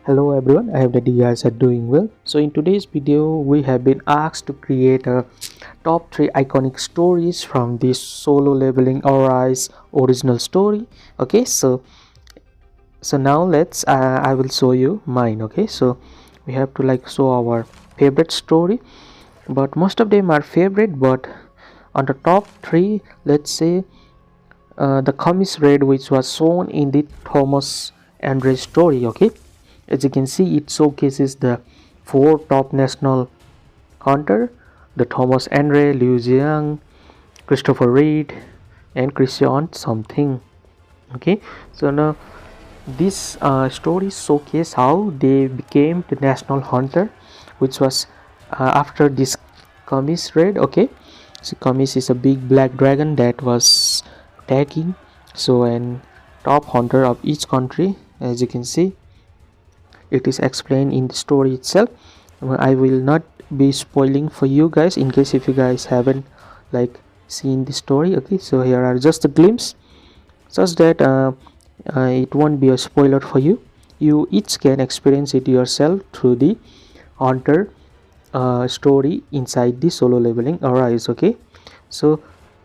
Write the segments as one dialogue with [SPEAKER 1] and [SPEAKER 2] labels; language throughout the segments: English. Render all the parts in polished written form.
[SPEAKER 1] Hello everyone, I hope that you guys are doing well. So in today's video we have been asked to create a top 3 iconic stories from this Solo Leveling Arise original story. Okay, so now let's I will show you mine. Okay, so we have to show our favorite story, but most of them are favorite, but on the top 3, let's say the Commis raid, which was shown in the Thomas Andre story. Okay, as you can see, it showcases the 4 top national hunter: the Thomas Andre, Liu Jiang, Christopher Reed, and Christian something. Okay, so now this story showcase how they became the national hunter, which was after this Commis raid. Okay, so Commis is a big black dragon that was attacking, so an top hunter of each country. As you can see, it is explained in the story itself. I will not be spoiling for you guys in case if you guys haven't seen the story. Okay, so here are just a glimpse, such that it won't be a spoiler for you. You each can experience it yourself through the hunter story inside the Solo Leveling Arise. Okay, so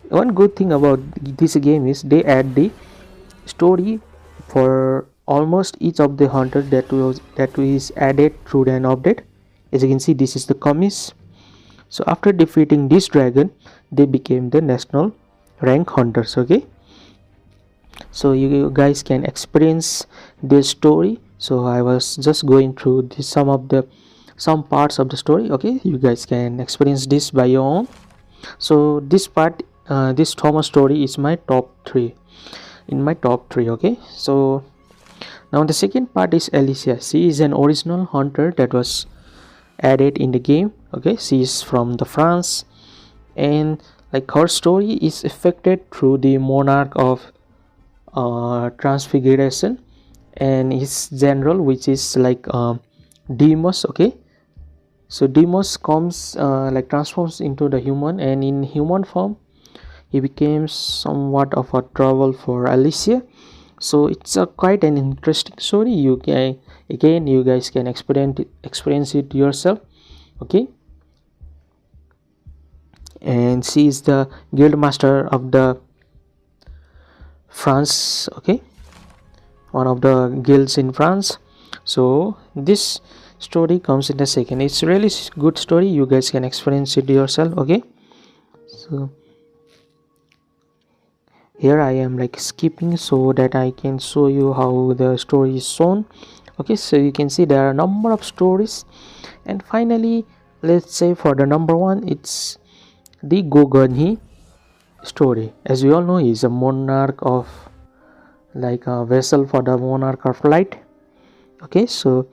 [SPEAKER 1] one good thing about this game is they add the story for almost each of the hunters that is added through an update. As you can see, this is the Commis. So after defeating this dragon, they became the national rank hunters. Okay, so you guys can experience this story. So I was just going through some parts of the story. Okay, you guys can experience this by your own. So this part, this Thomas story is my top 3 in my top 3. Okay, so now the second part is Alicia. She is an original hunter that was added in the game. Okay, she is from the France, and her story is affected through the monarch of transfiguration and his general, which is Demos. Okay, so Demos comes transforms into the human, and in human form he became somewhat of a trouble for Alicia. So it's a quite an interesting story. You guys can experience it yourself. Okay, and she is the guild master of the France. Okay, one of the guilds in France. So this story comes in the second. It's really good story. You guys can experience it yourself. Okay, so here I am skipping so that I can show you how the story is shown. Okay, so you can see there are a number of stories, and finally, let's say for the number 1, it's the Gogonhi story. As we all know, he is a monarch of a vessel for the monarch of light. Okay, so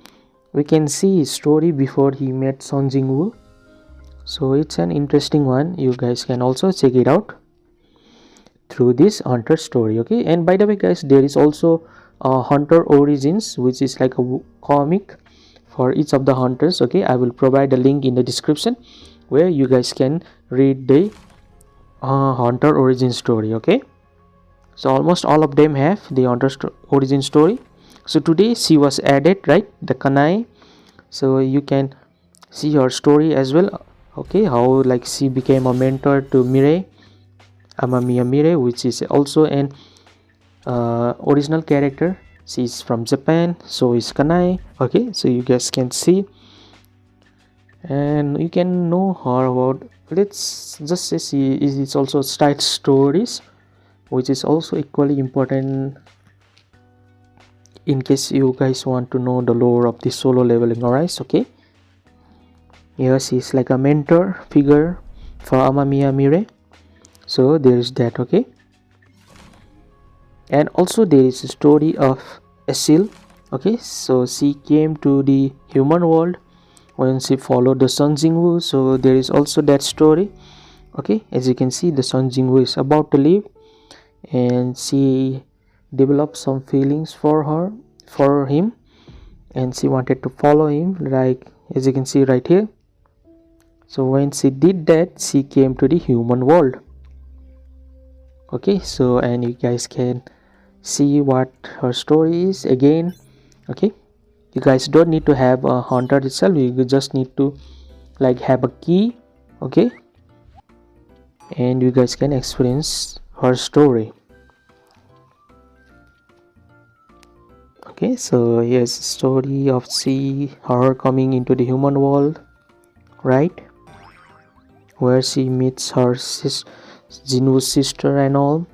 [SPEAKER 1] we can see his story before he met Sun Jingwu. So it's an interesting one. You guys can also check it out through this hunter story. Okay, and by the way guys, there is also Hunter Origins, which is like a comic for each of the hunters. Okay, I will provide a link in the description where you guys can read the Hunter Origin story. Okay, so almost all of them have the Hunter Origin story. So today she was added, right, the Kanai. So you can see her story as well. Okay, how she became a mentor to Mirai, Amamiya Mirai, which is also an original character. She's from Japan, so is Kanai. Okay, so you guys can see, and you can know her about, let's just say she is also side stories, which is also equally important in case you guys want to know the lore of the Solo Leveling Arise. Okay, here she is like a mentor figure for Amamiya Mirai. So there is that. Okay, and also there is a story of Asil. Okay, so she came to the human world when she followed the Sun Jingwu. So there is also that story. Okay, as you can see, the Sun Jingwu is about to leave, and she developed some feelings for him, and she wanted to follow him, as you can see right here. So when she did that, she came to the human world. Okay, so and you guys can see what her story is again. Okay, You guys don't need to have a hunter itself, you just need to like have a key, okay, and you guys can experience her story. Okay, so here's the story of her coming into the human world, right, where she meets her Jinu's sister and all.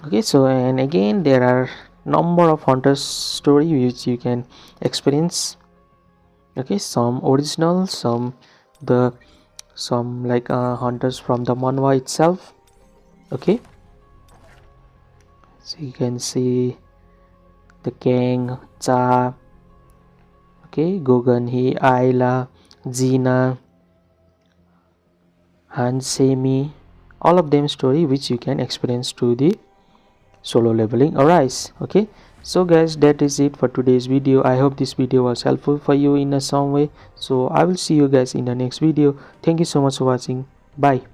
[SPEAKER 1] Okay, so and again there are number of hunters story which you can experience. Okay, some original, some like hunters from the manhwa itself. Okay, so you can see the Kang, Cha, okay, Gogan Hee, Ayla, Gina, Han Semi, all of them story which you can experience to the solo leveling arise. Okay, so guys, that is it for today's video. I hope this video was helpful for you in some way. So I will see you guys in the next video. Thank you so much for watching. Bye.